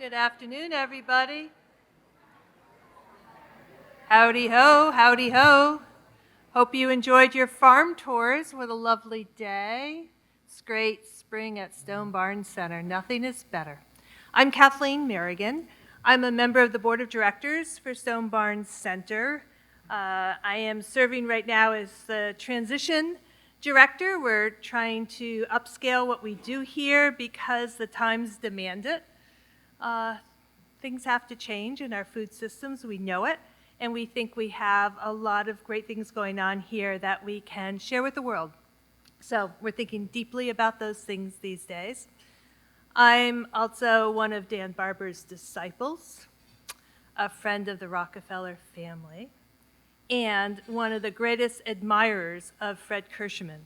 Good afternoon, everybody. Howdy ho, howdy ho. Hope you enjoyed your farm tours. What a lovely day. It's great spring at Stone Barn Center. Nothing is better. I'm Kathleen Merrigan. I'm a member of the Board of Directors for Stone Barn Center. I am serving right now as the transition director. We're trying to upscale what we do here because the times demand it. Things have to change in our food systems, we know it, and we think we have a lot of great things going on here that we can share with the world. So we're thinking deeply about those things these days. I'm also one of Dan Barber's disciples, a friend of the Rockefeller family, and one of the greatest admirers of Fred Kirschenmann.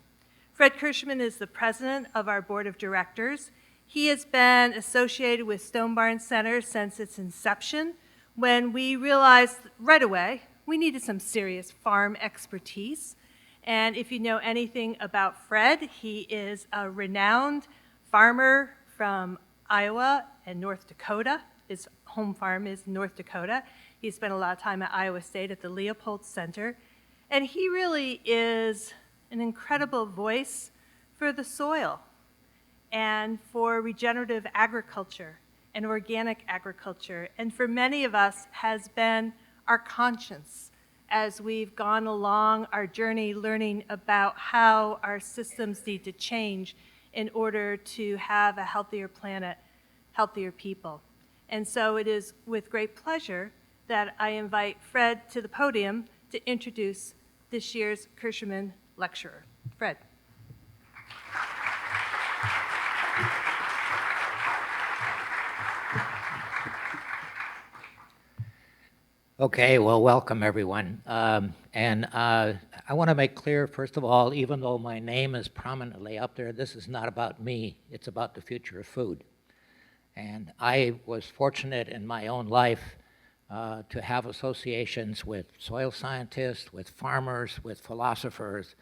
Fred Kirschenmann is the president of our board of directors. He has been associated with Stone Barn Center since its inception, when we realized right away we needed some serious farm expertise. And if you know anything about Fred, he is a renowned farmer from Iowa and North Dakota. His home farm is North Dakota. He spent a lot of time at Iowa State at the Leopold Center. And he really is an incredible voice for the soil and for regenerative agriculture and organic agriculture, and for many of us has been our conscience as we've gone along our journey learning about how our systems need to change in order to have a healthier planet, healthier people. And so it is with great pleasure that I invite Fred to the podium to introduce this year's Kirschenmann Lecturer. Fred. Okay, well, welcome everyone. I want to make clear, first of all, even though my name is prominently up there, this is not about me, it's about the future of food. And I was fortunate in my own life to have associations with soil scientists, with farmers, with philosophers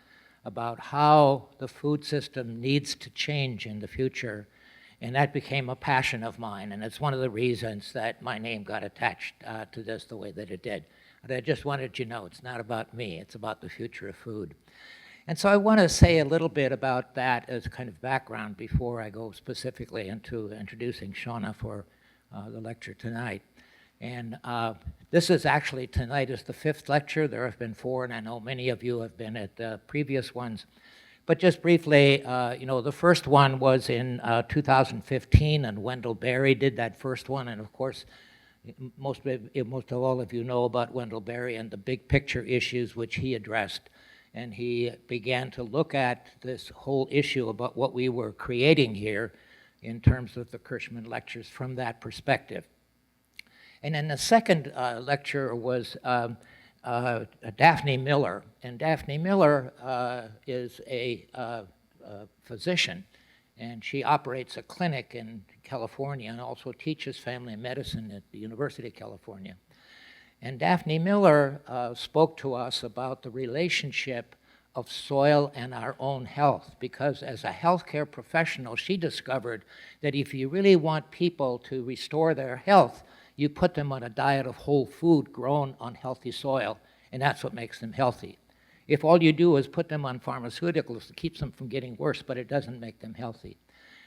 about how the food system needs to change in the future. And that became a passion of mine, and it's one of the reasons that my name got attached to this the way that it did. But I just wanted you to know it's not about me, it's about the future of food. And so I want to say a little bit about that as kind of background before I go specifically into introducing Shauna for the lecture tonight. And this is actually, tonight is the 5th lecture. There have been 4, and I know many of you have been at the previous ones. But just briefly, the first one was in 2015, and Wendell Berry did that first one. And of course, most of all of you know about Wendell Berry and the big picture issues which he addressed. And he began to look at this whole issue about what we were creating here in terms of the Kirschenmann Lectures from that perspective. And then the second lecture was Daphne Miller, and Daphne Miller is a physician, and she operates a clinic in California and also teaches family medicine at the University of California. And Daphne Miller spoke to us about the relationship of soil and our own health, because as a healthcare professional, she discovered that if you really want people to restore their health, you put them on a diet of whole food grown on healthy soil, and that's what makes them healthy. If all you do is put them on pharmaceuticals, it keeps them from getting worse, but it doesn't make them healthy.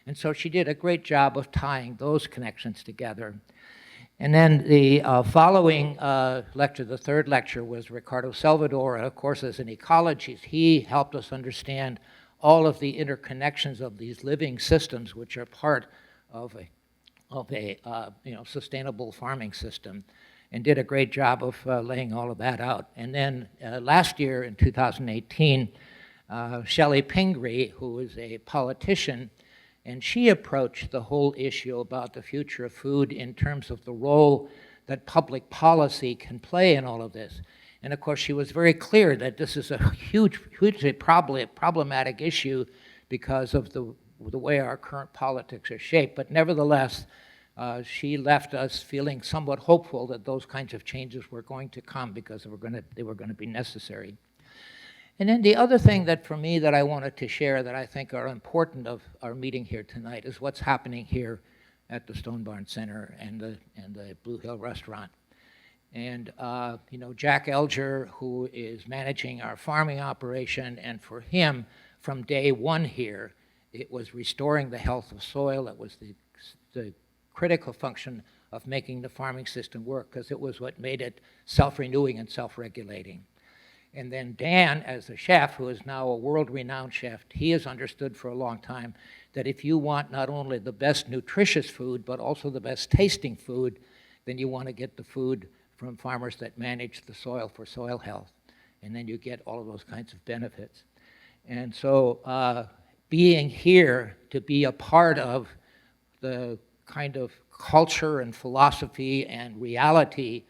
And so she did a great job of tying those connections together. And then the following lecture, the third lecture, was Ricardo Salvador, and of course as an ecologist, he helped us understand all of the interconnections of these living systems which are part of a sustainable farming system, and did a great job of laying all of that out. And then last year in 2018, Shelley Pingree, who is a politician, and she approached the whole issue about the future of food in terms of the role that public policy can play in all of this. And of course, she was very clear that this is a hugely problematic issue because of the way our current politics are shaped. But nevertheless, she left us feeling somewhat hopeful that those kinds of changes were going to come because they were going to be necessary. And then the other thing that for me that I wanted to share that I think are important of our meeting here tonight is what's happening here at the Stone Barn Center and the Blue Hill Restaurant. And, Jack Elger, who is managing our farming operation, and for him, from day one here, it was restoring the health of soil. It was the critical function of making the farming system work, because it was what made it self-renewing and self-regulating. And then Dan, as a chef, who is now a world-renowned chef, he has understood for a long time that if you want not only the best nutritious food, but also the best tasting food, then you want to get the food from farmers that manage the soil for soil health. And then you get all of those kinds of benefits. And so being here to be a part of the kind of culture and philosophy and reality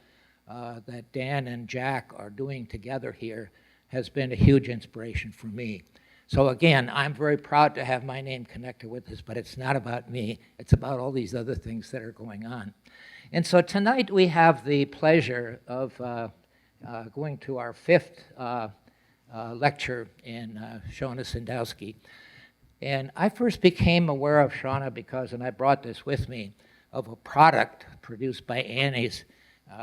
that Dan and Jack are doing together here has been a huge inspiration for me. So again, I'm very proud to have my name connected with this, but it's not about me. It's about all these other things that are going on. And so tonight we have the pleasure of going to our fifth lecture in Shauna Sadowski. And I first became aware of Shauna because, and I brought this with me, of a product produced by Annie's,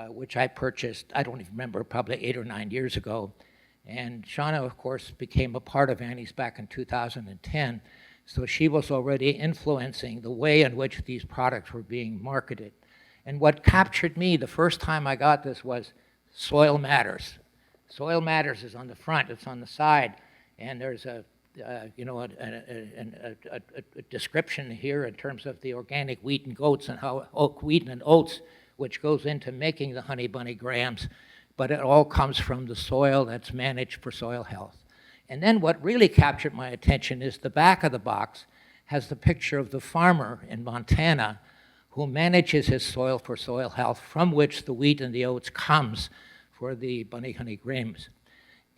which I purchased, I don't even remember, probably 8 or 9 years ago. And Shauna, of course, became a part of Annie's back in 2010. So she was already influencing the way in which these products were being marketed. And what captured me the first time I got this was soil matters. Soil matters is on the front, it's on the side, and there's a description here in terms of the organic wheat and goats and how wheat and oats, which goes into making the Honey Bunny grams, but it all comes from the soil that's managed for soil health. And then what really captured my attention is the back of the box has the picture of the farmer in Montana who manages his soil for soil health, from which the wheat and the oats comes for the bunny honey grams.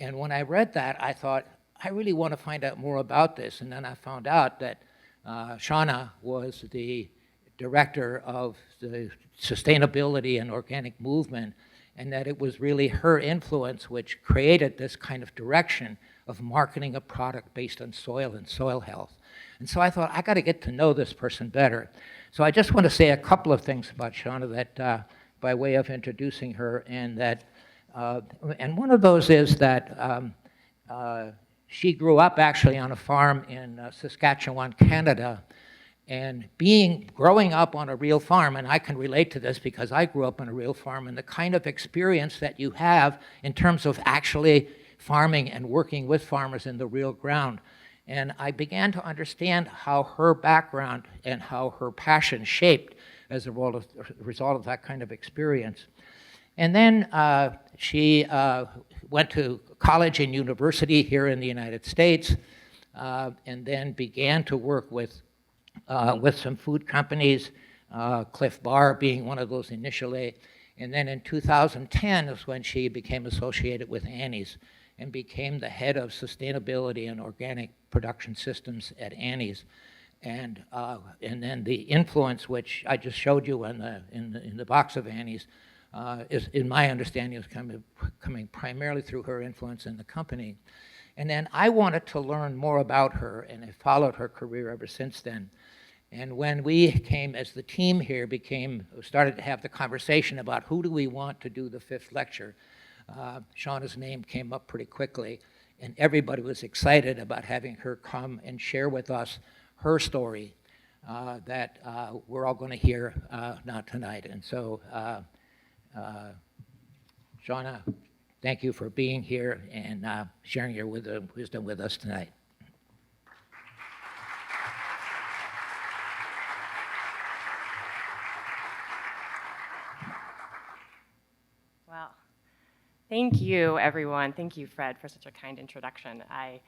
And when I read that, I thought, I really want to find out more about this. And then I found out that Shauna was the director of the sustainability and organic movement, and that it was really her influence which created this kind of direction of marketing a product based on soil and soil health. And so I thought, I got to get to know this person better. So I just want to say a couple of things about Shauna that, by way of introducing her, and that, and one of those is that she grew up actually on a farm in Saskatchewan, Canada, and growing up on a real farm, and I can relate to this because I grew up on a real farm, and the kind of experience that you have in terms of actually farming and working with farmers in the real ground. And I began to understand how her background and how her passion shaped as a result of that kind of experience. And then she went to college and university here in the United States, and then began to work with some food companies, Cliff Bar being one of those initially. And then in 2010 is when she became associated with Annie's and became the head of sustainability and organic production systems at Annie's. And then the influence, which I just showed you in the box of Annie's, is, in my understanding, is coming primarily through her influence in the company. And then I wanted to learn more about her, and I followed her career ever since then. And when we came, as the team here started to have the conversation about who do we want to do the fifth lecture, Shauna's name came up pretty quickly, and everybody was excited about having her come and share with us her story that we're all going to hear now tonight. And so, Shauna, thank you for being here and sharing your wisdom with us tonight. Well, thank you, everyone. Thank you, Fred, for such a kind introduction. I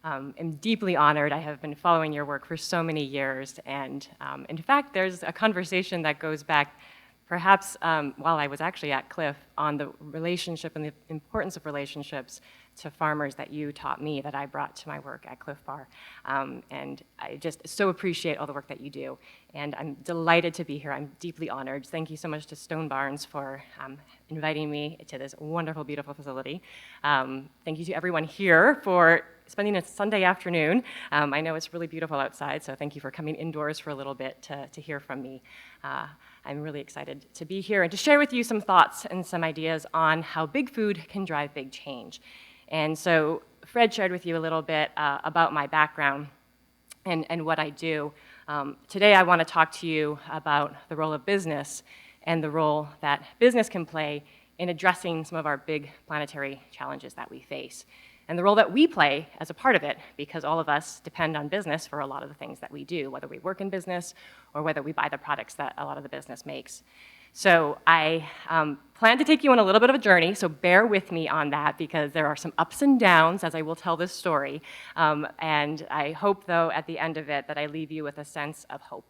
am deeply honored. I have been following your work for so many years, and in fact, there's a conversation that goes back perhaps while I was actually at Cliff, on the relationship and the importance of relationships to farmers that you taught me, that I brought to my work at Cliff Bar. And I just so appreciate all the work that you do. And I'm delighted to be here. I'm deeply honored. Thank you so much to Stone Barns for inviting me to this wonderful, beautiful facility. Thank you to everyone here for spending a Sunday afternoon. I know it's really beautiful outside, so thank you for coming indoors for a little bit to hear from me. I'm really excited to be here and to share with you some thoughts and some ideas on how big food can drive big change. And so Fred shared with you a little bit about my background and what I do. Today I want to talk to you about the role of business and the role that business can play in addressing some of our big planetary challenges that we face, and the role that we play as a part of it, because all of us depend on business for a lot of the things that we do, whether we work in business or whether we buy the products that a lot of the business makes. So I plan to take you on a little bit of a journey, so bear with me on that, because there are some ups and downs as I will tell this story. And I hope, though, at the end of it, that I leave you with a sense of hope,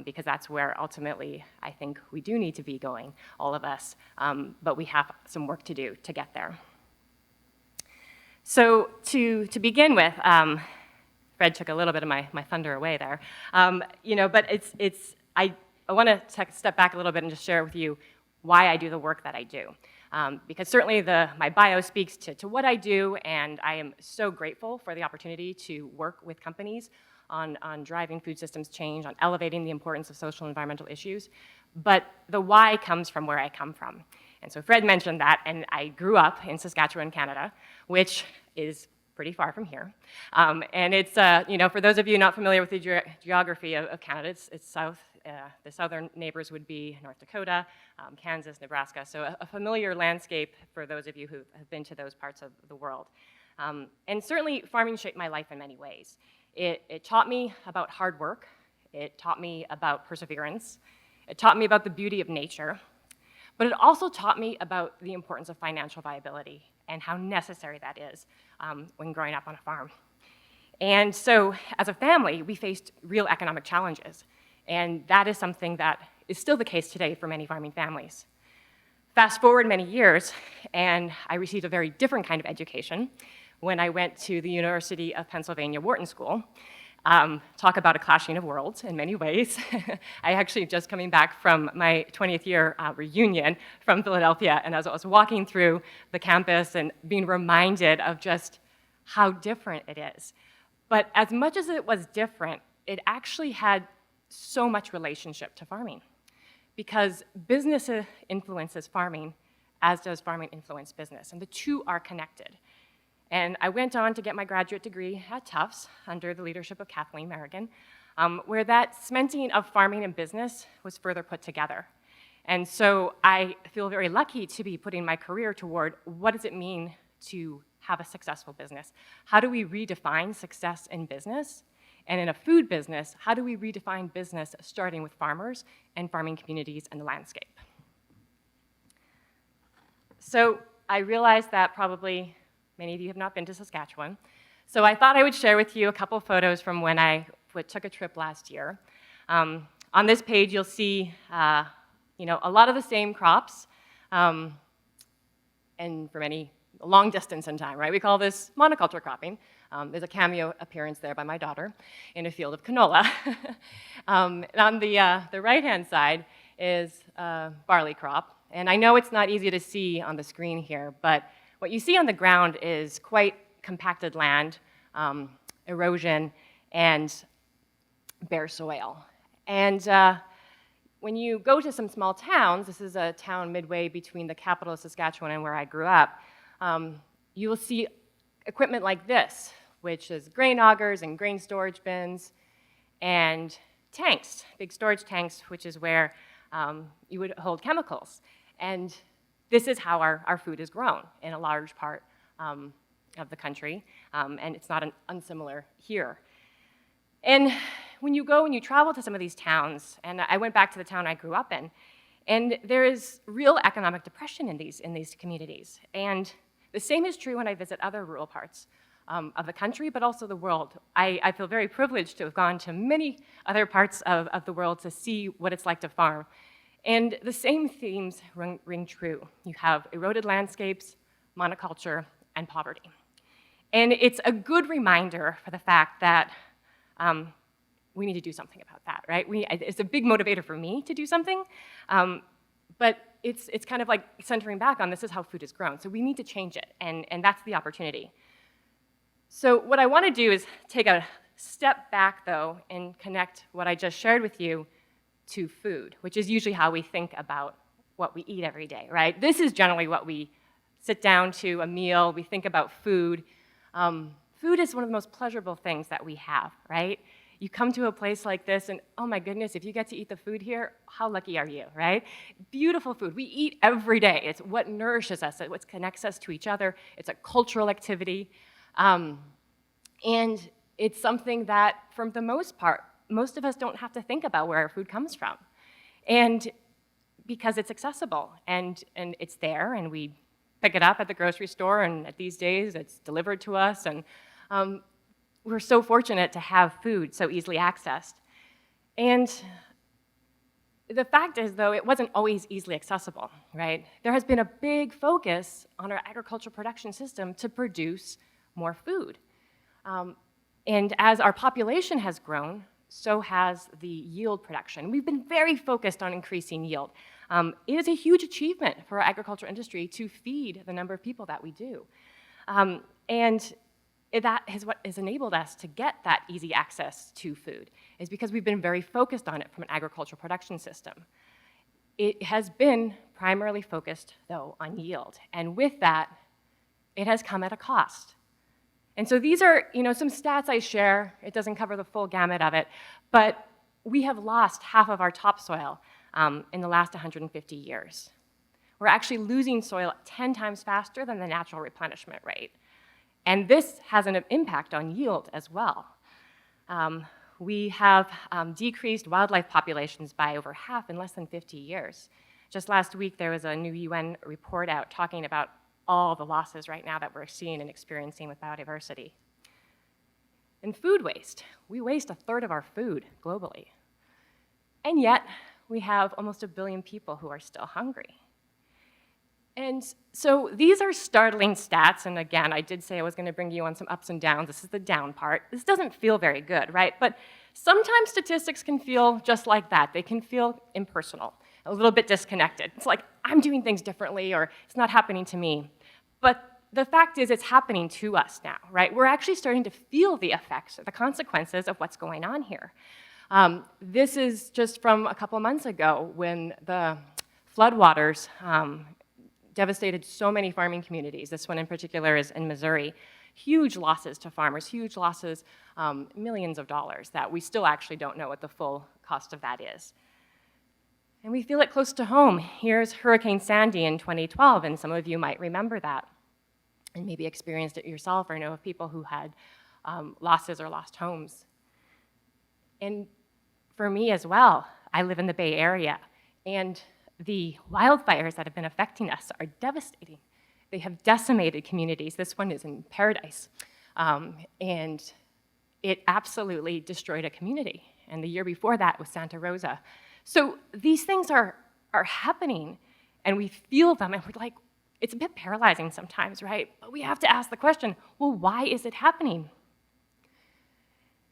because that's where ultimately I think we do need to be going, all of us. But we have some work to do to get there. So to begin with, Fred took a little bit of my thunder away there, but I want to step back a little bit and just share with you why I do the work that I do. Because certainly my bio speaks to what I do, and I am so grateful for the opportunity to work with companies on driving food systems change, on elevating the importance of social and environmental issues. But the why comes from where I come from. And so Fred mentioned that, and I grew up in Saskatchewan, Canada, which is pretty far from here. And it's, for those of you not familiar with the geography of Canada, it's south. The southern neighbors would be North Dakota, Kansas, Nebraska. So a familiar landscape for those of you who have been to those parts of the world. And certainly farming shaped my life in many ways. It taught me about hard work. It taught me about perseverance. It taught me about the beauty of nature. But it also taught me about the importance of financial viability and how necessary that is when growing up on a farm. And so as a family, we faced real economic challenges. And that is something that is still the case today for many farming families. Fast forward many years, and I received a very different kind of education when I went to the University of Pennsylvania Wharton School. Talk about a clashing of worlds in many ways. I actually just coming back from my 20th year reunion from Philadelphia, and as I was walking through the campus and being reminded of just how different it is. But as much as it was different, it actually had so much relationship to farming, because business influences farming, as does farming influence business, and the two are connected. And I went on to get my graduate degree at Tufts under the leadership of Kathleen Merrigan, where that cementing of farming and business was further put together. And so I feel very lucky to be putting my career toward what does it mean to have a successful business? How do we redefine success in business? And in a food business, how do we redefine business starting with farmers and farming communities and the landscape? So I realize that probably many of you have not been to Saskatchewan. So I thought I would share with you a couple photos from when I took a trip last year. On this page, you'll see a lot of the same crops, and for many, a long distance in time, right? We call this monoculture cropping. There's a cameo appearance there by my daughter in a field of canola. And on the right-hand side is a barley crop. And I know it's not easy to see on the screen here, but what you see on the ground is quite compacted land, erosion, and bare soil. And when you go to some small towns, this is a town midway between the capital of Saskatchewan and where I grew up, you will see equipment like this, which is grain augers and grain storage bins, and tanks, big storage tanks, which is where you would hold chemicals. And this is how our food is grown in a large part of the country, and it's not unsimilar here. And when you go and you travel to some of these towns, and I went back to the town I grew up in, and there is real economic depression in these communities. And the same is true when I visit other rural parts of the country, but also the world. I feel very privileged to have gone to many other parts of the world to see what it's like to farm. And the same themes ring true. You have eroded landscapes, monoculture, and poverty. And it's a good reminder for the fact that we need to do something about that, right? It's a big motivator for me to do something, but it's kind of like centering back on this is how food is grown. So we need to change it, and that's the opportunity. So what I want to do is take a step back, though, and connect what I just shared with you to food, which is usually how we think about what we eat every day, right? This is generally what we sit down to, a meal, we think about food. Food is one of the most pleasurable things that we have, right? You come to a place like this and, oh my goodness, if you get to eat the food here, how lucky are you, right? Beautiful food. We eat every day. It's what nourishes us, it's what connects us to each other. It's a cultural activity. And it's something that, for the most part, most of us don't have to think about where our food comes from. And because it's accessible and it's there, and we pick it up at the grocery store, and these days it's delivered to us, and we're so fortunate to have food so easily accessed. And the fact is, though, it wasn't always easily accessible, right? There has been a big focus on our agricultural production system to produce more food. And as our population has grown, so has the yield production. We've been very focused on increasing yield. It is a huge achievement for our agricultural industry to feed the number of people that we do. And that is what has enabled us to get that easy access to food, is because we've been very focused on it from an agricultural production system. It has been primarily focused, though, on yield. And with that, it has come at a cost. And so these are, some stats I share. It doesn't cover the full gamut of it, but we have lost half of our topsoil in the last 150 years. We're actually losing soil 10 times faster than the natural replenishment rate. And this has an impact on yield as well. We have decreased wildlife populations by over half in less than 50 years. Just last week, there was a new UN report out talking about all the losses right now that we're seeing and experiencing with biodiversity. And food waste. We waste 1/3 of our food globally. And yet, we have almost 1 billion people who are still hungry. And so these are startling stats, and again, I did say I was going to bring you on some ups and downs. This is the down part. This doesn't feel very good, right? But sometimes statistics can feel just like that. They can feel impersonal, a little bit disconnected. It's like, I'm doing things differently, or it's not happening to me. But the fact is, it's happening to us now, right? We're actually starting to feel the effects, the consequences of what's going on here. This is just from a couple months ago when the floodwaters devastated so many farming communities. This one in particular is in Missouri. Huge losses to farmers, huge losses, millions of dollars that we still actually don't know what the full cost of that is. And we feel it close to home. Here's Hurricane Sandy in 2012, and some of you might remember that and maybe experienced it yourself or know of people who had losses or lost homes. And for me as well, I live in the Bay Area, and the wildfires that have been affecting us are devastating. They have decimated communities. This one is in Paradise, and it absolutely destroyed a community. And the year before that was Santa Rosa. So these things are happening, and we feel them, and we're like, it's a bit paralyzing sometimes, right? But we have to ask the question, well, why is it happening?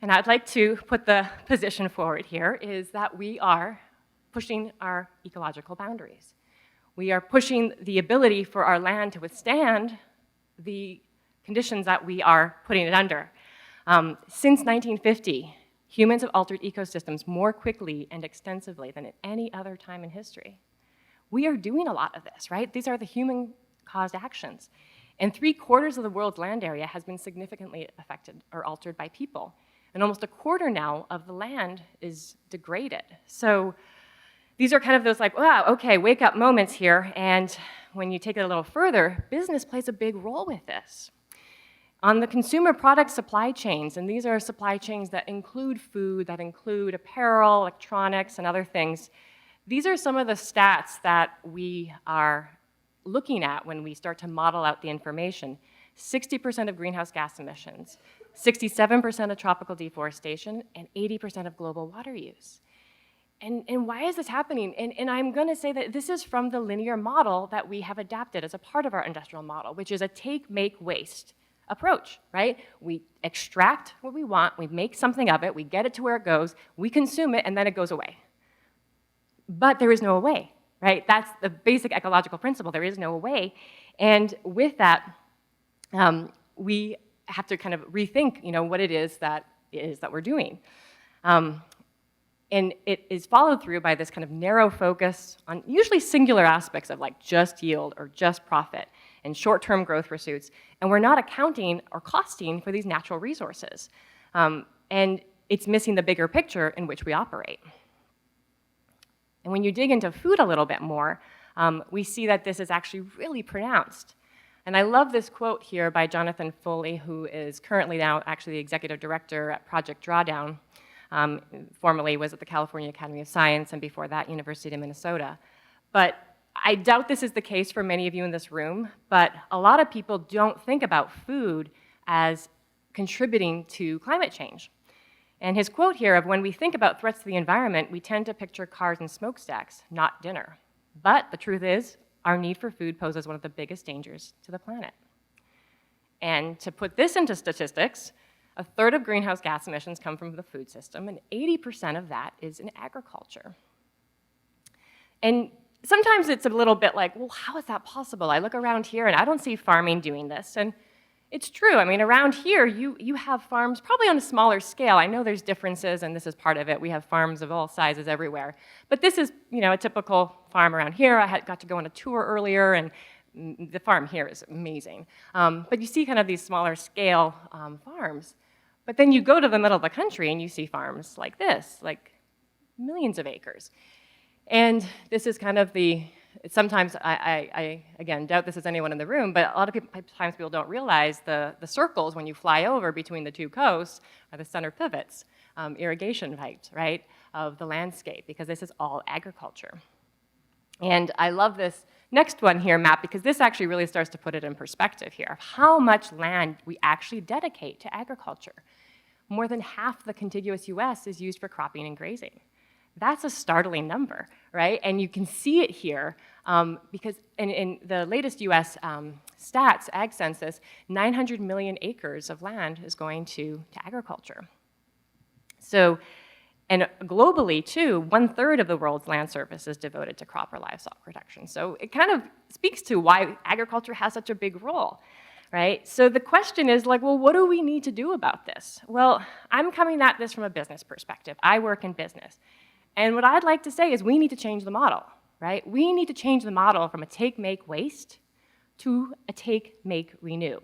And I'd like to put the position forward here is that we are pushing our ecological boundaries. We are pushing the ability for our land to withstand the conditions that we are putting it under. Since 1950, humans have altered ecosystems more quickly and extensively than at any other time in history. We are doing a lot of this, right? These are the human-caused actions. And 3/4 of the world's land area has been significantly affected or altered by people. And almost 1/4 now of the land is degraded. So these are kind of those like, wow, okay, wake up moments here. And when you take it a little further, business plays a big role with this. On the consumer product supply chains, and these are supply chains that include food, that include apparel, electronics, and other things, these are some of the stats that we are looking at when we start to model out the information. 60% of greenhouse gas emissions, 67% of tropical deforestation, and 80% of global water use. And why is this happening? And I'm going to say that this is from the linear model that we have adapted as a part of our industrial model, which is a take, make, waste approach, right? We extract what we want, we make something of it, we get it to where it goes, we consume it, and then it goes away. But there is no away, right? That's the basic ecological principle. There is no away. And with that, we have to kind of rethink, what it is that we're doing. And it is followed through by this kind of narrow focus on usually singular aspects of like just yield or just profit and short-term growth pursuits. And we're not accounting or costing for these natural resources. And it's missing the bigger picture in which we operate. And when you dig into food a little bit more, we see that this is actually really pronounced. And I love this quote here by Jonathan Foley, who is currently now actually the executive director at Project Drawdown. Formerly was at the California Academy of Science, and before that, University of Minnesota. But I doubt this is the case for many of you in this room, but a lot of people don't think about food as contributing to climate change. And his quote here of, when we think about threats to the environment, we tend to picture cars and smokestacks, not dinner. But the truth is, our need for food poses one of the biggest dangers to the planet. And to put this into statistics, a third of greenhouse gas emissions come from the food system, and 80% of that is in agriculture. And sometimes it's a little bit like, well, how is that possible? I look around here and I don't see farming doing this. And it's true. I mean, around here, you have farms probably on a smaller scale. I know there's differences, and this is part of it. We have farms of all sizes everywhere. But this is, a typical farm around here. I got to go on a tour earlier, and the farm here is amazing. But you see kind of these smaller scale farms. But then you go to the middle of the country and you see farms like this, like millions of acres. And this is kind of sometimes I again, doubt this is anyone in the room, but a lot of times people don't realize the circles when you fly over between the two coasts are the center pivots, irrigation pipes, right, of the landscape, because this is all agriculture. And I love this next one here, map, because this actually really starts to put it in perspective here of how much land we actually dedicate to agriculture. More than half the contiguous US is used for cropping and grazing. That's a startling number, right? And you can see it here because in the latest US stats, ag census, 900 million acres of land is going to agriculture. So, and globally, too, 1/3 of the world's land surface is devoted to crop or livestock protection. So it kind of speaks to why agriculture has such a big role, right? So the question is like, well, what do we need to do about this? Well, I'm coming at this from a business perspective. I work in business. And what I'd like to say is we need to change the model, right? We need to change the model from a take, make, waste to a take, make, renew.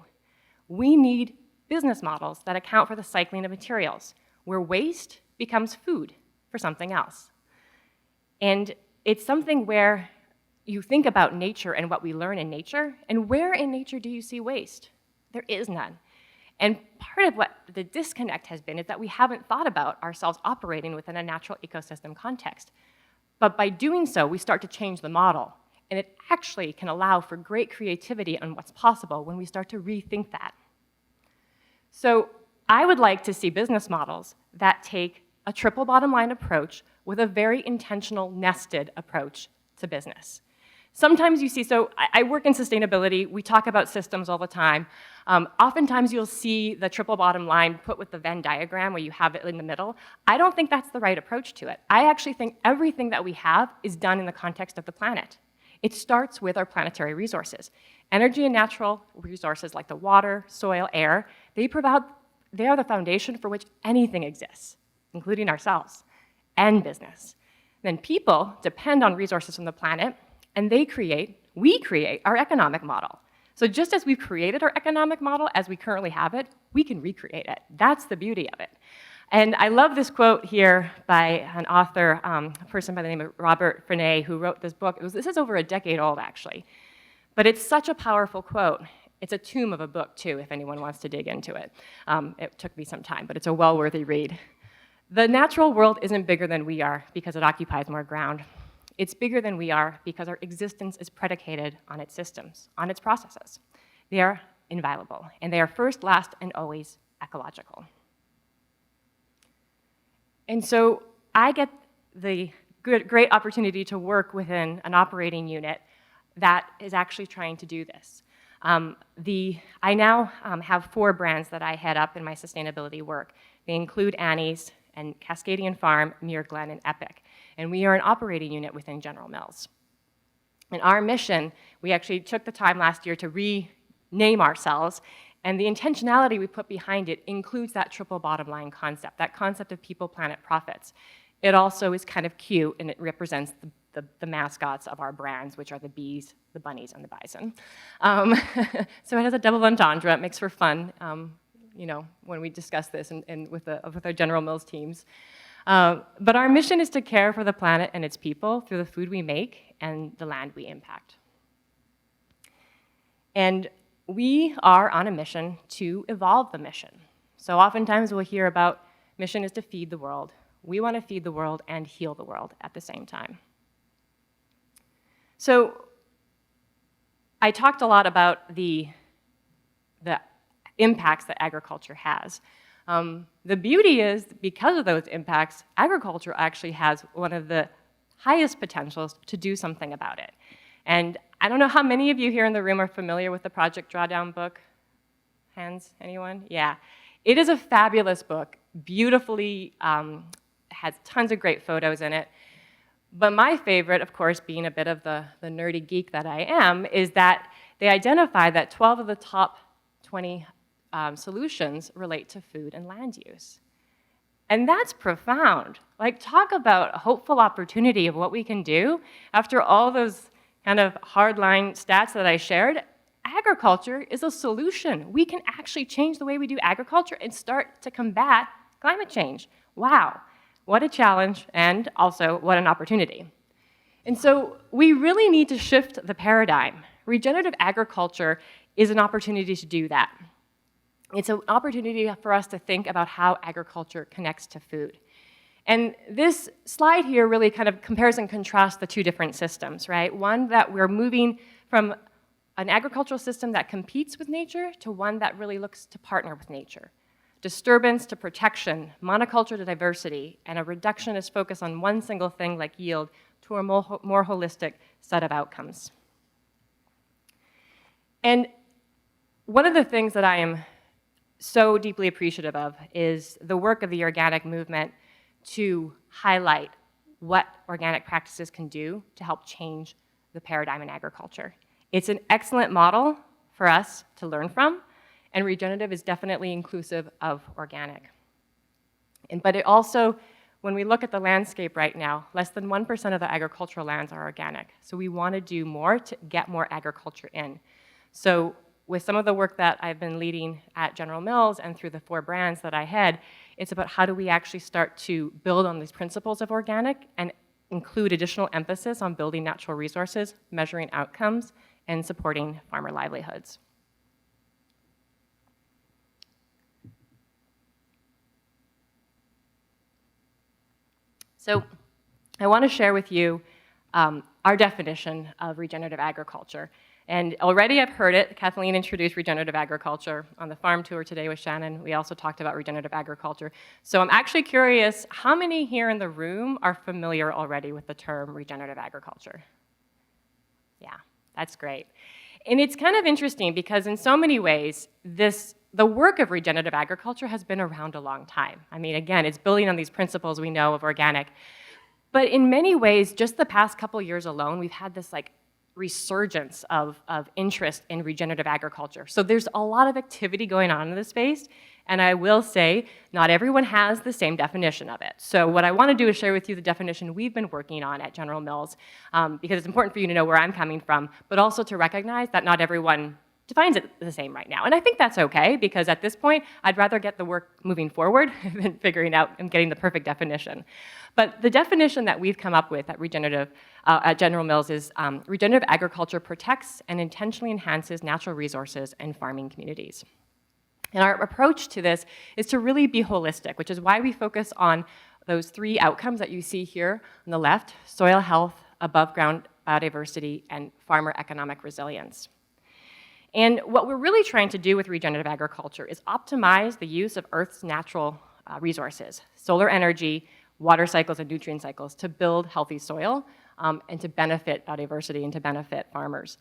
We need business models that account for the cycling of materials, where waste becomes food for something else. And it's something where you think about nature and what we learn in nature, and where in nature do you see waste? There is none. And part of what the disconnect has been is that we haven't thought about ourselves operating within a natural ecosystem context. But by doing so, we start to change the model, and it actually can allow for great creativity on what's possible when we start to rethink that. So I would like to see business models that take a triple bottom line approach with a very intentional nested approach to business. Sometimes you see, so I work in sustainability, we talk about systems all the time. Oftentimes you'll see the triple bottom line put with the Venn diagram where you have it in the middle. I don't think that's the right approach to it. I actually think everything that we have is done in the context of the planet. It starts with our planetary resources. Energy and natural resources like the water, soil, air, they are the foundation for which anything exists, including ourselves and business. Then people depend on resources from the planet, and we create our economic model. So just as we've created our economic model as we currently have it, we can recreate it. That's the beauty of it. And I love this quote here by an author, a person by the name of Robert Frenet, who wrote this book. This is over a decade old, actually. But it's such a powerful quote. It's a tomb of a book, too, if anyone wants to dig into it. It took me some time, but it's a well-worthy read. The natural world isn't bigger than we are because it occupies more ground. It's bigger than we are because our existence is predicated on its systems, on its processes. They are inviolable, and they are first, last, and always ecological. And so I get the great opportunity to work within an operating unit that is actually trying to do this. I now have 4 brands that I head up in my sustainability work. They include Annie's and Cascadian Farm, Muir Glen, and Epic. And we are an operating unit within General Mills. And our mission, we actually took the time last year to rename ourselves, and the intentionality we put behind it includes that triple bottom line concept, that concept of people, planet, profits. It also is kind of cute, and it represents the mascots of our brands, which are the bees, the bunnies, and the bison. So it has a double entendre. It makes for fun, when we discuss this and with our General Mills teams. But our mission is to care for the planet and its people through the food we make and the land we impact. And we are on a mission to evolve the mission. So oftentimes we'll hear about mission is to feed the world. We want to feed the world and heal the world at the same time. So I talked a lot about the impacts that agriculture has. The beauty is, because of those impacts, agriculture actually has one of the highest potentials to do something about it. And I don't know how many of you here in the room are familiar with the Project Drawdown book. Hands, anyone? Yeah. It is a fabulous book, beautifully, has tons of great photos in it. But my favorite, of course, being a bit of the nerdy geek that I am, is that they identify that 12 of the top 20 solutions relate to food and land use. And that's profound. Like, talk about a hopeful opportunity of what we can do after all those kind of hardline stats that I shared. Agriculture is a solution. We can actually change the way we do agriculture and start to combat climate change. Wow, what a challenge, and also what an opportunity. And so we really need to shift the paradigm. Regenerative agriculture is an opportunity to do that. It's an opportunity for us to think about how agriculture connects to food. And this slide here really kind of compares and contrasts the two different systems, right? One that we're moving from an agricultural system that competes with nature to one that really looks to partner with nature. Disturbance to protection, monoculture to diversity, and a reductionist focus on one single thing like yield to a more holistic set of outcomes. And one of the things that I am so deeply appreciative of is the work of the organic movement to highlight what organic practices can do to help change the paradigm in agriculture. It's an excellent model for us to learn from, and regenerative is definitely inclusive of organic. But it also, when we look at the landscape right now, less than 1% of the agricultural lands are organic. So we want to do more to get more agriculture in. So with some of the work that I've been leading at General Mills and through the 4 brands that I head, it's about how do we actually start to build on these principles of organic and include additional emphasis on building natural resources, measuring outcomes, and supporting farmer livelihoods. So I want to share with you our definition of regenerative agriculture. And already I've heard it. Kathleen introduced regenerative agriculture on the farm tour today with Shannon. We also talked about regenerative agriculture. So I'm actually curious, how many here in the room are familiar already with the term regenerative agriculture? Yeah, that's great. And it's kind of interesting because in so many ways, the work of regenerative agriculture has been around a long time. I mean, again, it's building on these principles we know of organic. But in many ways, just the past couple years alone, we've had this resurgence of interest in regenerative agriculture. So there's a lot of activity going on in this space, and I will say not everyone has the same definition of it. So what I want to do is share with you the definition we've been working on at General Mills, because it's important for you to know where I'm coming from, but also to recognize that not everyone defines it the same right now. And I think that's okay, because at this point, I'd rather get the work moving forward than figuring out and getting the perfect definition. But the definition that we've come up with at General Mills is regenerative agriculture protects and intentionally enhances natural resources and farming communities. And our approach to this is to really be holistic, which is why we focus on those 3 outcomes that you see here on the left: soil health, above ground biodiversity, and farmer economic resilience. And what we're really trying to do with regenerative agriculture is optimize the use of Earth's natural resources: solar energy, water cycles and nutrient cycles to build healthy soil and to benefit biodiversity and to benefit farmers.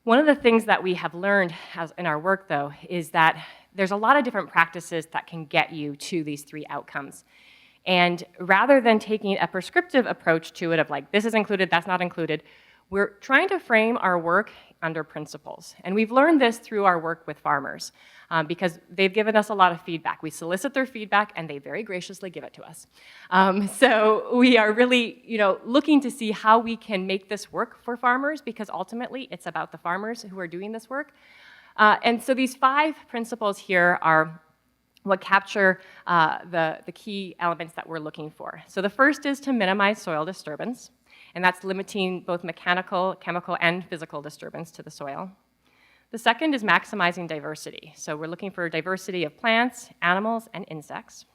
One of the things that we have learned in our work, though, is that there's a lot of different practices that can get you to these 3 outcomes. And rather than taking a prescriptive approach to it of like, this is included, that's not included, we're trying to frame our work under principles. And we've learned this through our work with farmers because they've given us a lot of feedback. We solicit their feedback and they very graciously give it to us. So we are really looking to see how we can make this work for farmers because ultimately it's about the farmers who are doing this work. And so these 5 principles here are what capture the key elements that we're looking for. So the first is to minimize soil disturbance. And that's limiting both mechanical, chemical, and physical disturbance to the soil. The second is maximizing diversity. So we're looking for diversity of plants, animals, and insects.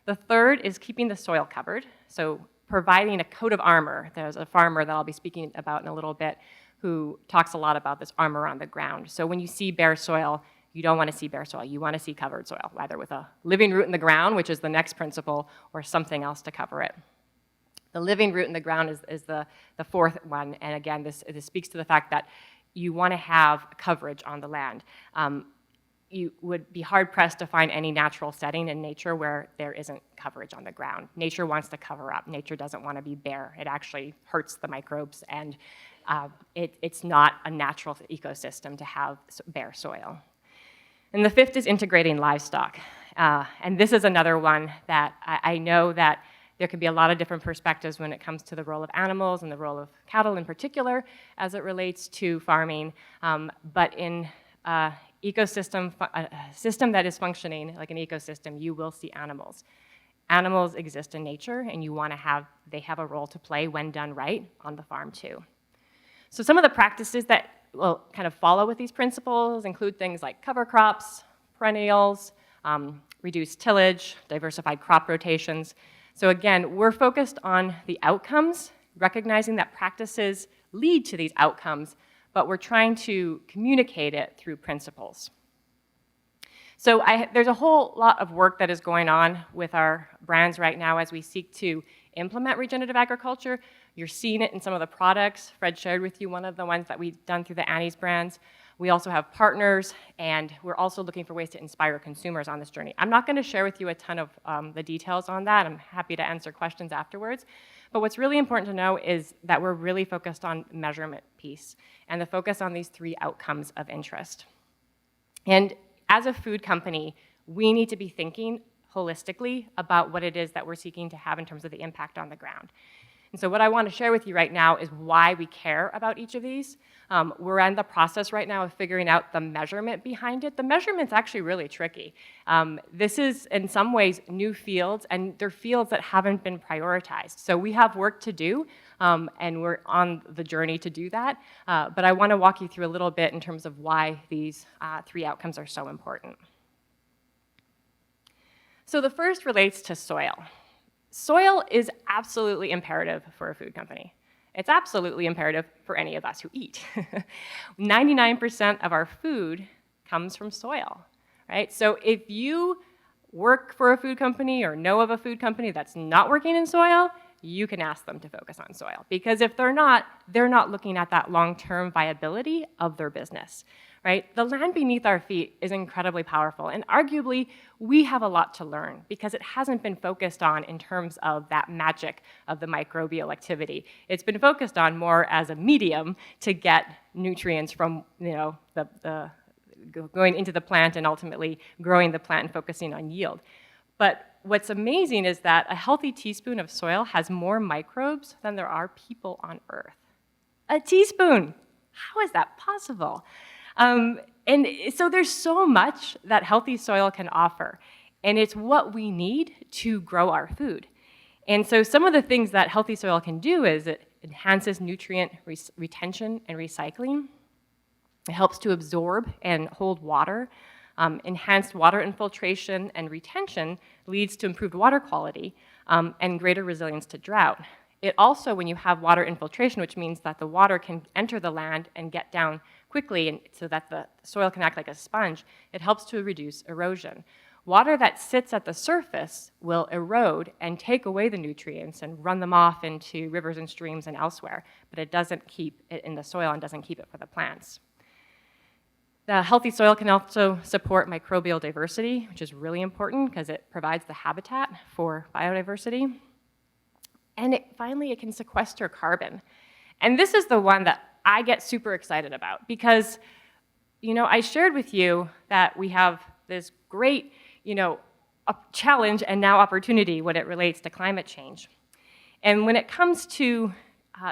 The third is keeping the soil covered. So providing a coat of armor. There's a farmer that I'll be speaking about in a little bit who talks a lot about this armor on the ground. So when you see bare soil, you don't want to see bare soil. You want to see covered soil, either with a living root in the ground, which is the next principle, or something else to cover it. The living root in the ground is the 4th one, and again, this speaks to the fact that you want to have coverage on the land. You would be hard-pressed to find any natural setting in nature where there isn't coverage on the ground. Nature wants to cover up. Nature doesn't want to be bare. It actually hurts the microbes, and it's not a natural ecosystem to have bare soil. And the 5th is integrating livestock. And this is another one that I know that there can be a lot of different perspectives when it comes to the role of animals and the role of cattle in particular as it relates to farming. But in a system that is functioning like an ecosystem, you will see animals. Animals exist in nature, and they have a role to play when done right on the farm too. So some of the practices that will kind of follow with these principles include things like cover crops, perennials, reduced tillage, diversified crop rotations. So again, we're focused on the outcomes, recognizing that practices lead to these outcomes, but we're trying to communicate it through principles. So there's a whole lot of work that is going on with our brands right now as we seek to implement regenerative agriculture. You're seeing it in some of the products. Fred shared with you one of the ones that we've done through the Annie's brands. We also have partners, and we're also looking for ways to inspire consumers on this journey. I'm not going to share with you a ton of the details on that. I'm happy to answer questions afterwards. But what's really important to know is that we're really focused on measurement piece and the focus on these 3 outcomes of interest. And as a food company, we need to be thinking holistically about what it is that we're seeking to have in terms of the impact on the ground. And so what I want to share with you right now is why we care about each of these. We're in the process right now of figuring out the measurement behind it. The measurement's actually really tricky. This is, in some ways, new fields, and they're fields that haven't been prioritized. So we have work to do, and we're on the journey to do that. But I want to walk you through a little bit in terms of why these 3 outcomes are so important. So the first relates to soil. Soil is absolutely imperative for a food company. It's absolutely imperative for any of us who eat. 99% of our food comes from soil, right? So if you work for a food company or know of a food company that's not working in soil, you can ask them to focus on soil. Because if they're not looking at that long-term viability of their business, right? The land beneath our feet is incredibly powerful, and arguably, we have a lot to learn because it hasn't been focused on in terms of that magic of the microbial activity. It's been focused on more as a medium to get nutrients from, the going into the plant and ultimately growing the plant and focusing on yield. But what's amazing is that a healthy teaspoon of soil has more microbes than there are people on Earth. A teaspoon! How is that possible? And so there's so much that healthy soil can offer, and it's what we need to grow our food. And so some of the things that healthy soil can do is it enhances nutrient retention and recycling. It helps to absorb and hold water. Enhanced water infiltration and retention leads to improved water quality and greater resilience to drought. It also, when you have water infiltration, which means that the water can enter the land and get down quickly and so that the soil can act like a sponge, it helps to reduce erosion. Water that sits at the surface will erode and take away the nutrients and run them off into rivers and streams and elsewhere, but it doesn't keep it in the soil and doesn't keep it for the plants. The healthy soil can also support microbial diversity, which is really important because it provides the habitat for biodiversity. And finally, it can sequester carbon. And this is the one that I get super excited about because, I shared with you that we have this great, a challenge and now opportunity when it relates to climate change. And when it comes to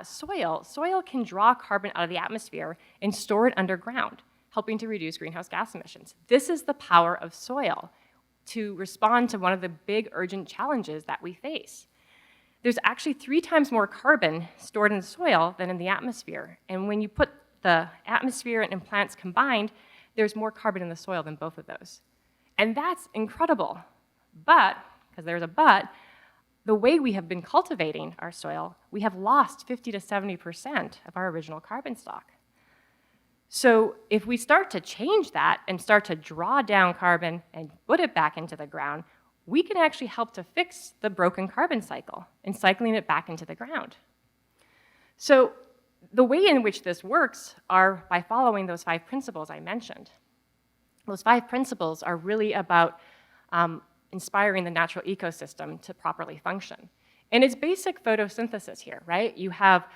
soil can draw carbon out of the atmosphere and store it underground, helping to reduce greenhouse gas emissions. This is the power of soil to respond to one of the big urgent challenges that we face. There's actually 3 times more carbon stored in soil than in the atmosphere. And when you put the atmosphere and plants combined, there's more carbon in the soil than both of those. And that's incredible. But, because there's a but, the way we have been cultivating our soil, we have lost 50 to 70% of our original carbon stock. So if we start to change that and start to draw down carbon and put it back into the ground, we can actually help to fix the broken carbon cycle and cycling it back into the ground. So the way in which this works are by following those 5 principles I mentioned. Those 5 principles are really about inspiring the natural ecosystem to properly function. And it's basic photosynthesis here, right? You have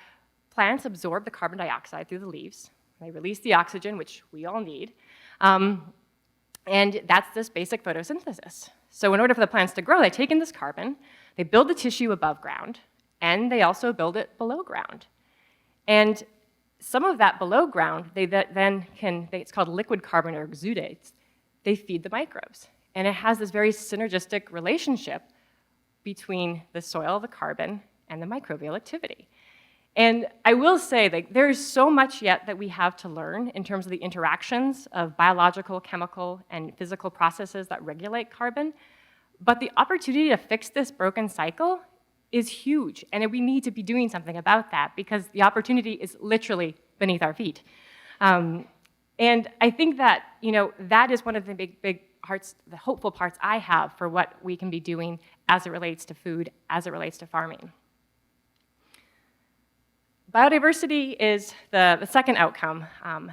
plants absorb the carbon dioxide through the leaves. They release the oxygen, which we all need. And that's this basic photosynthesis. So in order for the plants to grow, they take in this carbon, they build the tissue above ground, and they also build it below ground. And some of that below ground, it's called liquid carbon or exudates, they feed the microbes. And it has this very synergistic relationship between the soil, the carbon, and the microbial activity. And I will say that there is so much yet that we have to learn in terms of the interactions of biological, chemical, and physical processes that regulate carbon. But the opportunity to fix this broken cycle is huge, and we need to be doing something about that because the opportunity is literally beneath our feet. And I think that, that is one of the big parts, the hopeful parts I have for what we can be doing as it relates to food, as it relates to farming. Biodiversity is the second outcome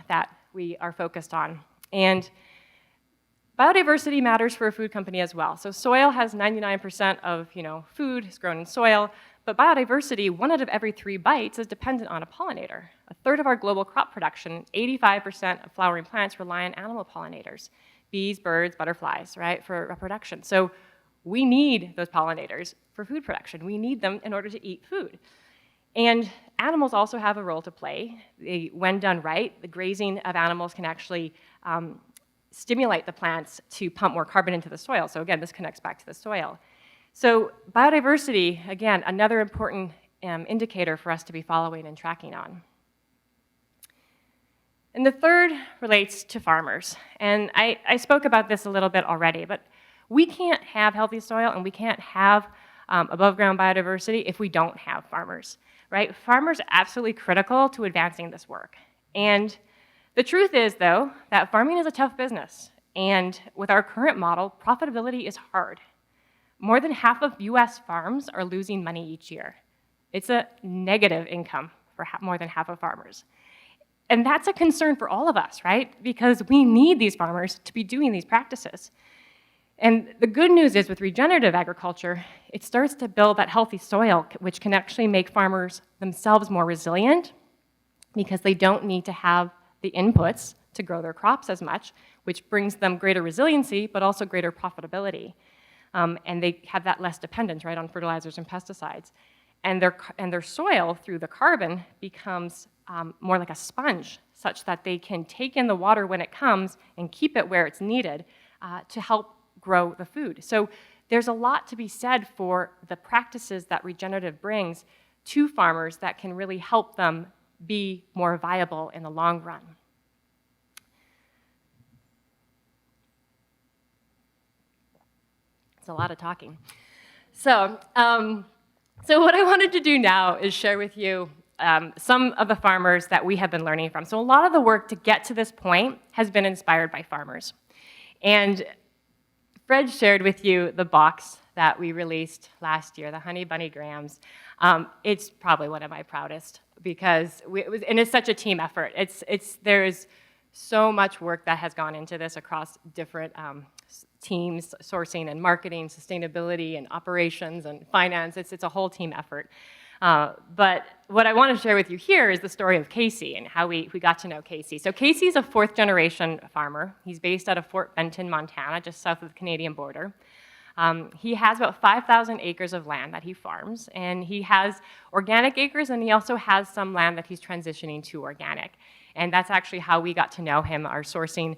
that we are focused on. And biodiversity matters for a food company as well. So soil has 99% of food is grown in soil, but biodiversity, 1 out of every 3 bites is dependent on a pollinator. 1/3 of our global crop production, 85% of flowering plants rely on animal pollinators, bees, birds, butterflies, right, for reproduction. So we need those pollinators for food production. We need them in order to eat food. And animals also have a role to play. When done right, the grazing of animals can actually stimulate the plants to pump more carbon into the soil. So again, this connects back to the soil. So biodiversity, again, another important indicator for us to be following and tracking on. And the third relates to farmers. And I spoke about this a little bit already, but we can't have healthy soil and we can't have above ground biodiversity if we don't have farmers. Right? Farmers are absolutely critical to advancing this work. And the truth is, though, that farming is a tough business. And with our current model, profitability is hard. More than half of US farms are losing money each year. It's a negative income for more than half of farmers. And that's a concern for all of us, right? Because we need these farmers to be doing these practices. And the good news is with regenerative agriculture, it starts to build that healthy soil, which can actually make farmers themselves more resilient because they don't need to have the inputs to grow their crops as much, which brings them greater resiliency, but also greater profitability. And they have that less dependence, right, on fertilizers and pesticides. And their soil, through the carbon, becomes more like a sponge, such that they can take in the water when it comes and keep it where it's needed to help grow the food. So there's a lot to be said for the practices that regenerative brings to farmers that can really help them be more viable in the long run. It's a lot of talking. So what I wanted to do now is share with you some of the farmers that we have been learning from. So a lot of the work to get to this point has been inspired by farmers. And Fred shared with you the box that we released last year, the Honey Bunny Grams. It's probably one of my proudest because and it's such a team effort. There's so much work that has gone into this across different teams, sourcing and marketing, sustainability and operations and finance. It's a whole team effort. But what I want to share with you here is the story of Casey and how we got to know Casey. So Casey's a fourth-generation farmer. He's based out of Fort Benton, Montana, just south of the Canadian border. He has about 5,000 acres of land that he farms, and he has organic acres, and he also has some land that he's transitioning to organic. And that's actually how we got to know him. Our sourcing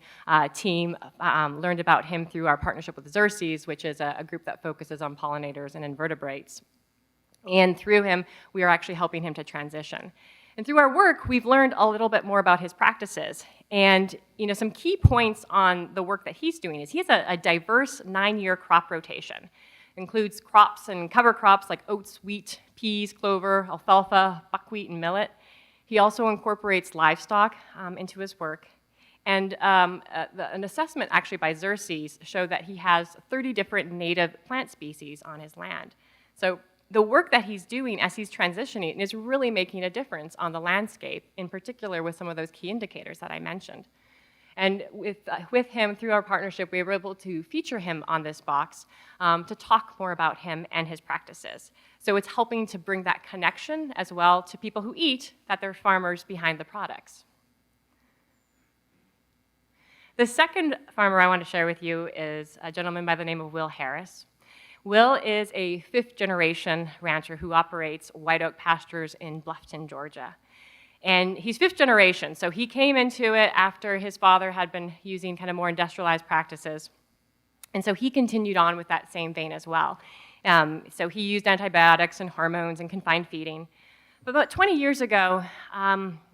team learned about him through our partnership with Xerces, which is a group that focuses on pollinators and invertebrates. And through him, we are actually helping him to transition. And through our work, we've learned a little bit more about his practices. And some key points on the work that he's doing is he has a diverse 9-year crop rotation. It includes crops and cover crops like oats, wheat, peas, clover, alfalfa, buckwheat, and millet. He also incorporates livestock into his work. And an assessment actually by Xerces showed that he has 30 different native plant species on his land. So the work that he's doing as he's transitioning is really making a difference on the landscape, in particular with some of those key indicators that I mentioned. And with him, through our partnership, we were able to feature him on this box to talk more about him and his practices. So it's helping to bring that connection as well to people who eat, that they're farmers behind the products. The second farmer I want to share with you is a gentleman by the name of Will Harris. Will is a fifth-generation rancher who operates White Oak Pastures in Bluffton, Georgia. And he's fifth generation, so he came into it after his father had been using kind of more industrialized practices. And so he continued on with that same vein as well. So he used antibiotics and hormones and confined feeding. But about 20 years ago,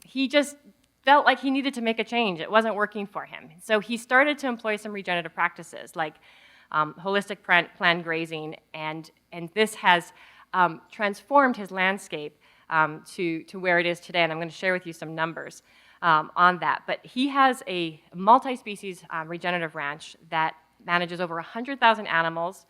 he just felt like he needed to make a change. It wasn't working for him. So he started to employ some regenerative practices like holistic planned grazing, and this has transformed his landscape to where it is today, and I'm going to share with you some numbers on that. But he has a multi-species regenerative ranch that manages over 100,000 animals,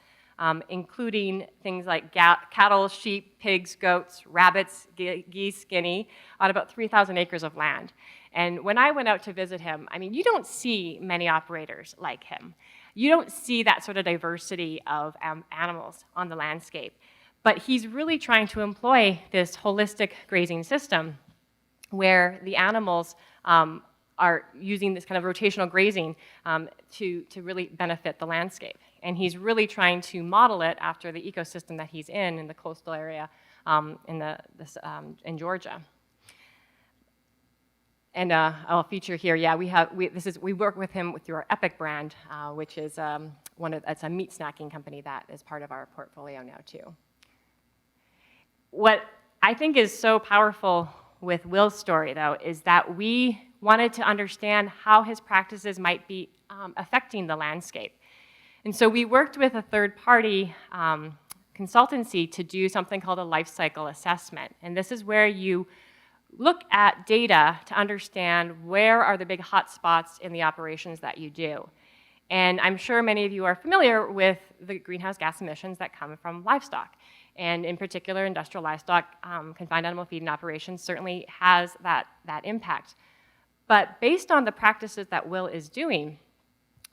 including things like cattle, sheep, pigs, goats, rabbits, geese, guinea, on about 3,000 acres of land. And when I went out to visit him, I mean, you don't see many operators like him. You don't see that sort of diversity of animals on the landscape. But he's really trying to employ this holistic grazing system where the animals are using this kind of rotational grazing to really benefit the landscape. And he's really trying to model it after the ecosystem that he's in the coastal area in Georgia. And I'll feature here, yeah, we work with him through our Epic brand, which is it's a meat snacking company that is part of our portfolio now too. What I think is so powerful with Will's story, though, is that we wanted to understand how his practices might be affecting the landscape. And so we worked with a third-party consultancy to do something called a life cycle assessment. And this is where you look at data to understand where are the big hot spots in the operations that you do. And I'm sure many of you are familiar with the greenhouse gas emissions that come from livestock. And in particular, industrial livestock, confined animal feeding operations certainly has that impact. But based on the practices that Will is doing,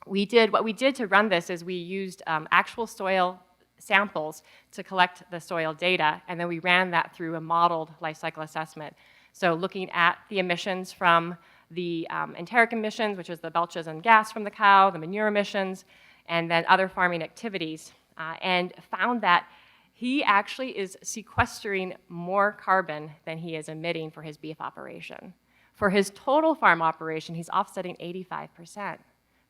what we did to run this is we used actual soil samples to collect the soil data, and then we ran that through a modeled life cycle assessment. So looking at the emissions from the enteric emissions, which is the belches and gas from the cow, the manure emissions, and then other farming activities, and found that he actually is sequestering more carbon than he is emitting for his beef operation. For his total farm operation, he's offsetting 85%.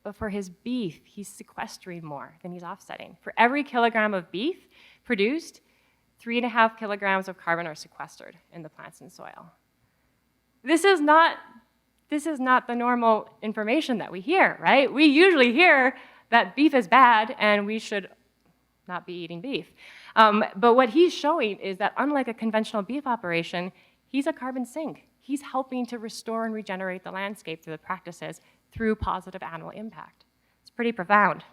But for his beef, he's sequestering more than he's offsetting. For every kilogram of beef produced, 3.5 kilograms of carbon are sequestered in the plants and soil. This is not the normal information that we hear, right? We usually hear that beef is bad and we should not be eating beef. But what he's showing is that unlike a conventional beef operation, he's a carbon sink. He's helping to restore and regenerate the landscape through the practices through positive animal impact. It's pretty profound.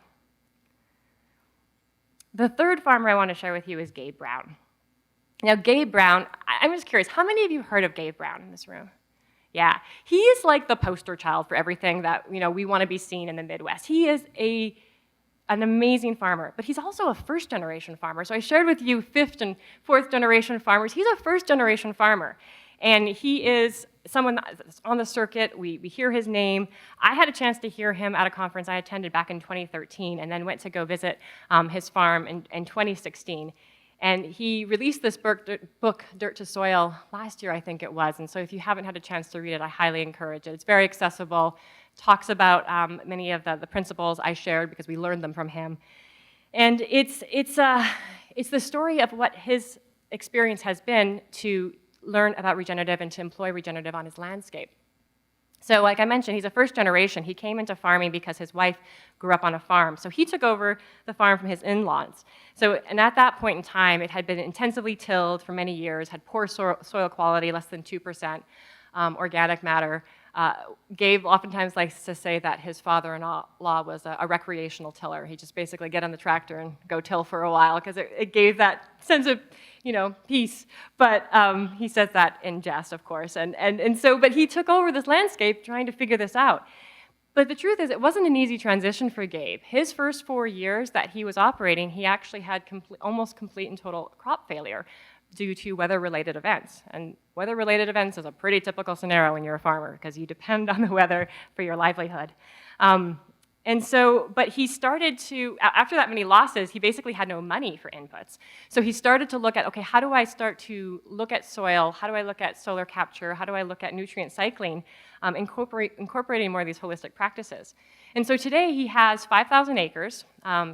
The third farmer I want to share with you is Gabe Brown. Now, Gabe Brown, I'm just curious, how many of you heard of Gabe Brown in this room? Yeah, he is like the poster child for everything that we want to be seen in the Midwest. He is an amazing farmer, but he's also a first-generation farmer. So I shared with you fifth and fourth-generation farmers. He's a first-generation farmer, and he is someone that's on the circuit. We hear his name. I had a chance to hear him at a conference I attended back in 2013, and then went to go visit his farm in 2016. And he released this book, Dirt to Soil, last year, I think it was. And so if you haven't had a chance to read it, I highly encourage it. It's very accessible, talks about many of the principles I shared because we learned them from him. And it's the story of what his experience has been to learn about regenerative and to employ regenerative on his landscape. So like I mentioned, he's a first generation. He came into farming because his wife grew up on a farm. So he took over the farm from his in-laws. And at that point in time, it had been intensively tilled for many years, had poor soil quality, less than 2% organic matter. Gabe oftentimes likes to say that his father-in-law was a recreational tiller. He just basically get on the tractor and go till for a while because it gave that sense of peace. But he says that in jest, of course. But he took over this landscape trying to figure this out. But the truth is, it wasn't an easy transition for Gabe. His first 4 years that he was operating, he actually had almost complete and total crop failure due to weather-related events. And weather-related events is a pretty typical scenario when you're a farmer because you depend on the weather for your livelihood. But he started to, after that many losses, he basically had no money for inputs. So he started to look at, okay, how do I start to look at soil? How do I look at solar capture? How do I look at nutrient cycling? Incorporating more of these holistic practices. And so today he has 5,000 acres.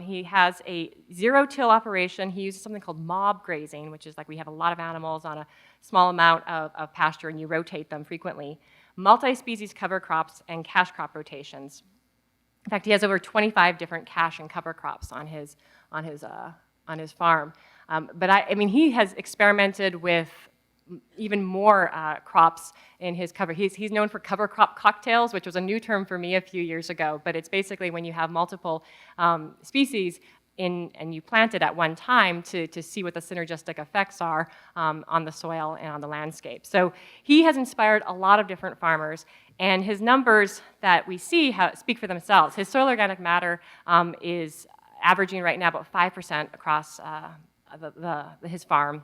He has a zero-till operation. He uses something called mob grazing, which is like we have a lot of animals on a small amount of pasture and you rotate them frequently. Multi-species cover crops and cash crop rotations. In fact, he has over 25 different cash and cover crops on his farm. He has experimented with even more crops in his cover. He's known for cover crop cocktails, which was a new term for me a few years ago, but it's basically when you have multiple species and you plant it at one time to see what the synergistic effects are on the soil and on the landscape. So he has inspired a lot of different farmers, and his numbers that we see speak for themselves. His soil organic matter is averaging right now about 5% across his farm.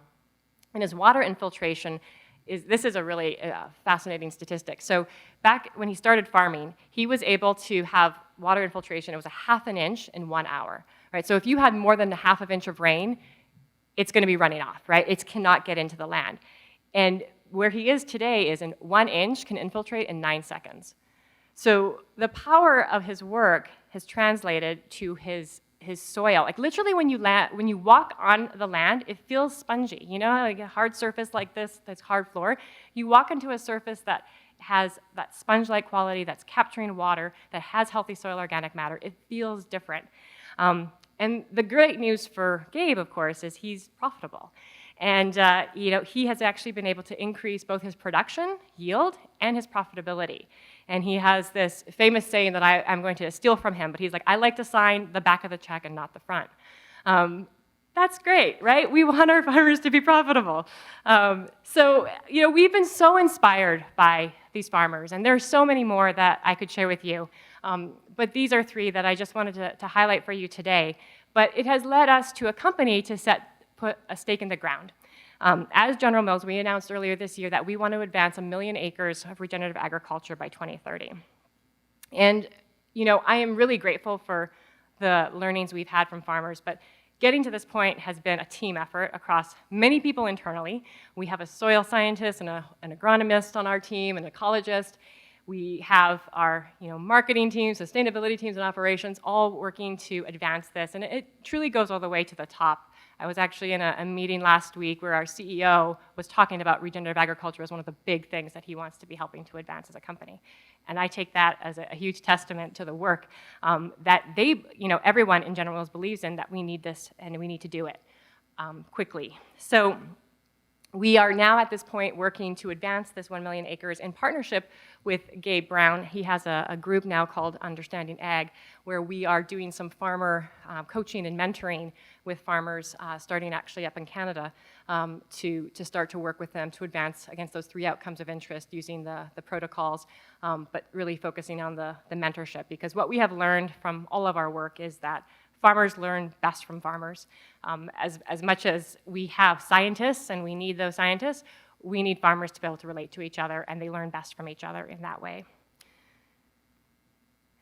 And his water infiltration this is a really fascinating statistic. So back when he started farming, he was able to have water infiltration. It was 1/2 inch in 1 hour, right? So if you had more than 1/2 inch of rain, it's going to be running off, right? It cannot get into the land. And where he is today is in 1 inch can infiltrate in 9 seconds. So the power of his work has translated to his soil. Like literally when you walk on the land, it feels spongy. Like a hard surface like this, that's hard floor. You walk into a surface that has that sponge-like quality, that's capturing water, that has healthy soil organic matter. It feels different. And the great news for Gabe, of course, is he's profitable. And he has actually been able to increase both his production, yield, and his profitability. And he has this famous saying that I'm going to steal from him, but he's like, I like to sign the back of the check and not the front. That's great, right? We want our farmers to be profitable. We've been so inspired by these farmers, and there are so many more that I could share with you. But these are 3 that I just wanted to highlight for you today. But it has led us to a company to put a stake in the ground. As General Mills, we announced earlier this year that we want to advance 1 million acres of regenerative agriculture by 2030. And, I am really grateful for the learnings we've had from farmers, but getting to this point has been a team effort across many people internally. We have a soil scientist and an agronomist on our team, an ecologist. We have our marketing teams, sustainability teams, and operations all working to advance this, and it truly goes all the way to the top. I was actually in a meeting last week where our CEO was talking about regenerative agriculture as one of the big things that he wants to be helping to advance as a company. And I take that as a huge testament to the work that everyone in General Mills believes in, that we need this and we need to do it quickly. So We are now at this point working to advance this 1 million acres in partnership with Gabe Brown. He has a group now called Understanding Ag, where we are doing some farmer coaching and mentoring with farmers, starting actually up in Canada, to start to work with them to advance against those 3 outcomes of interest using the protocols, but really focusing on the mentorship. Because what we have learned from all of our work is that farmers learn best from farmers. As much as we have scientists and we need those scientists, we need farmers to be able to relate to each other, and they learn best from each other in that way.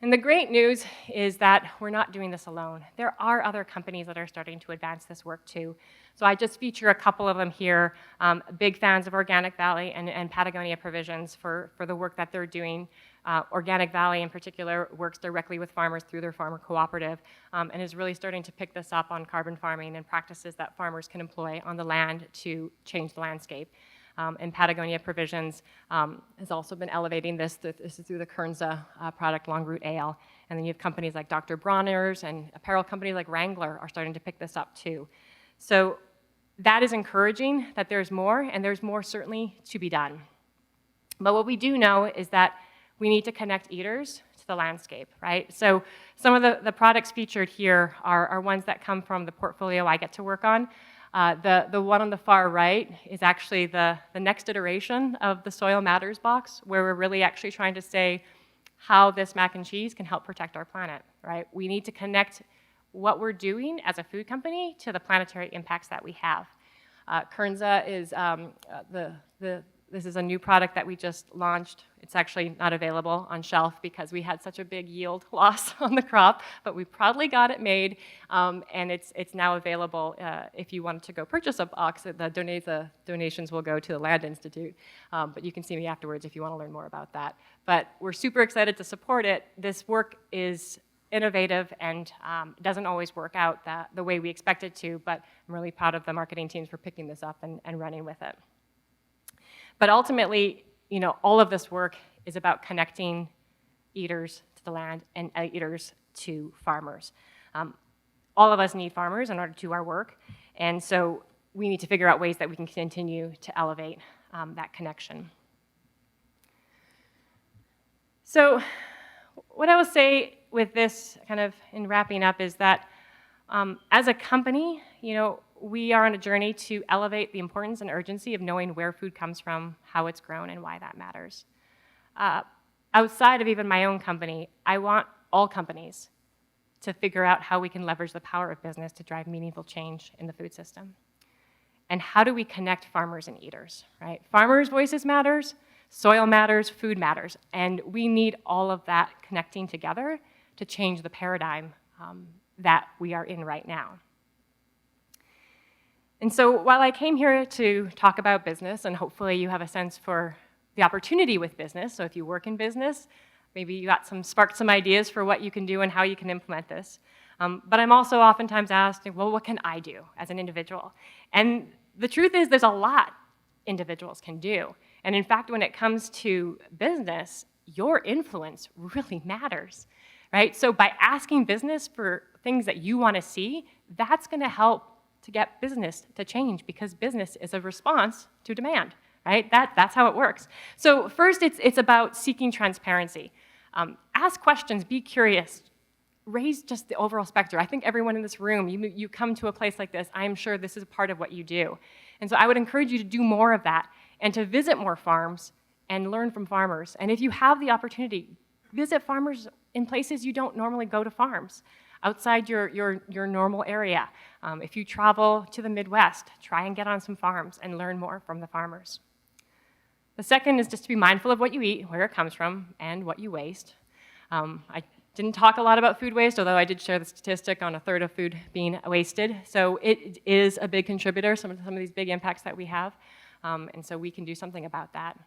And the great news is that we're not doing this alone. There are other companies that are starting to advance this work too. So I just feature a couple of them here. Big fans of Organic Valley and Patagonia Provisions for the work that they're doing. Organic Valley in particular works directly with farmers through their farmer cooperative, and is really starting to pick this up on carbon farming and practices that farmers can employ on the land to change the landscape. And Patagonia Provisions has also been elevating this. This is through the Kernza product, Long Root Ale. And then you have companies like Dr. Bronner's, and apparel companies like Wrangler are starting to pick this up too. So that is encouraging that there's more, and there's more certainly to be done. But what we do know is that we need to connect eaters to the landscape, right? So some of the products featured here are ones that come from the portfolio I get to work on. The one on the far right is actually the next iteration of the Soil Matters box, where we're really actually trying to say how this mac and cheese can help protect our planet, right? We need to connect what we're doing as a food company to the planetary impacts that we have. Kernza is this is a new product that we just launched. It's actually not available on shelf because we had such a big yield loss on the crop, but we proudly got it made, and it's now available if you wanted to go purchase a box. The donations will go to the Land Institute, but you can see me afterwards if you want to learn more about that. But we're super excited to support it. This work is innovative and doesn't always work out the way we expect it to, but I'm really proud of the marketing teams for picking this up and running with it. But ultimately, you know, all of this work is about connecting eaters to the land and eaters to farmers. All of us need farmers in order to do our work, and so we need to figure out ways that we can continue to elevate that connection. So what I will say with this kind of in wrapping up is that as a company, you know, we are on a journey to elevate the importance and urgency of knowing where food comes from, how it's grown, and why that matters. Outside of even my own company, I want all companies to figure out how we can leverage the power of business to drive meaningful change in the food system. And how do we connect farmers and eaters, right? Farmers' voices matters, soil matters, food matters, and we need all of that connecting together to change the paradigm that we are in right now. And so while I came here to talk about business, and hopefully you have a sense for the opportunity with business, so if you work in business, maybe you got sparked some ideas for what you can do and how you can implement this. But I'm also oftentimes asked, well, what can I do as an individual? And the truth is there's a lot individuals can do. And in fact, when it comes to business, your influence really matters, right? So by asking business for things that you want to see, that's going to help to get business to change, because business is a response to demand, right? That's how it works. So first, it's about seeking transparency. Ask questions, be curious, raise just the overall spectrum. I think everyone in this room, you come to a place like this, I'm sure this is part of what you do. And so I would encourage you to do more of that and to visit more farms and learn from farmers. And if you have the opportunity, visit farmers in places you don't normally go to farms, outside your normal area. If you travel to the Midwest, try and get on some farms and learn more from the farmers. The second is just to be mindful of what you eat, where it comes from, and what you waste. I didn't talk a lot about food waste, although I did share the statistic on 1/3 of food being wasted. So it is a big contributor, some of these big impacts that we have, and so we can do something about that.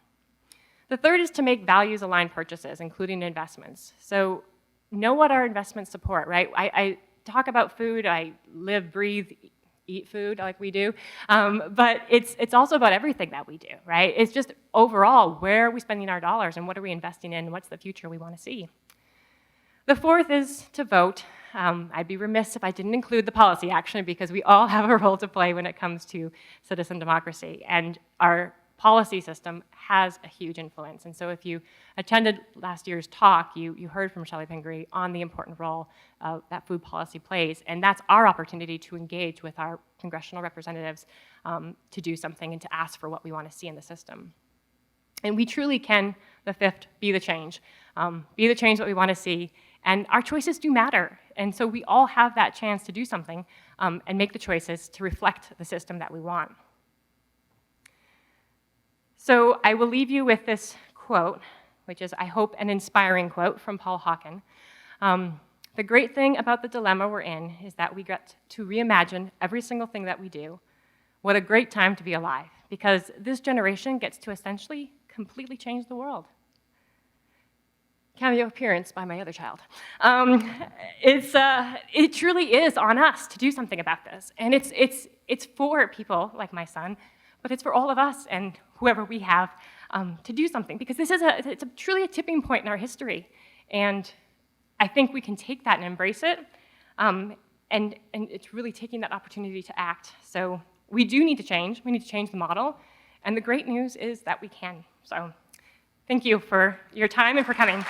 The third is to make values-aligned purchases, including investments. So know what our investments support, right? I talk about food, I live, breathe, eat food like we do, but it's also about everything that we do, right? It's just overall, where are we spending our dollars and what are we investing in and what's the future we want to see? The fourth is to vote. I'd be remiss if I didn't include the policy action, because we all have a role to play when it comes to citizen democracy. And our policy system has a huge influence. And so if you attended last year's talk, you heard from Shelley Pingree on the important role that food policy plays. And that's our opportunity to engage with our congressional representatives to do something and to ask for what we want to see in the system. And we truly can, the fifth, be the change that we want to see. And our choices do matter. And so we all have that chance to do something and make the choices to reflect the system that we want. So I will leave you with this quote, which is, I hope, an inspiring quote from Paul Hawken. The great thing about the dilemma we're in is that we get to reimagine every single thing that we do. What a great time to be alive, because this generation gets to essentially completely change the world. Cameo appearance by my other child. It truly is on us to do something about this. And it's for people like my son, but it's for all of us and whoever we have to do something, because this is truly a tipping point in our history. And I think we can take that and embrace it. And it's really taking that opportunity to act. So we do need to change. We need to change the model. And the great news is that we can. So thank you for your time and for coming.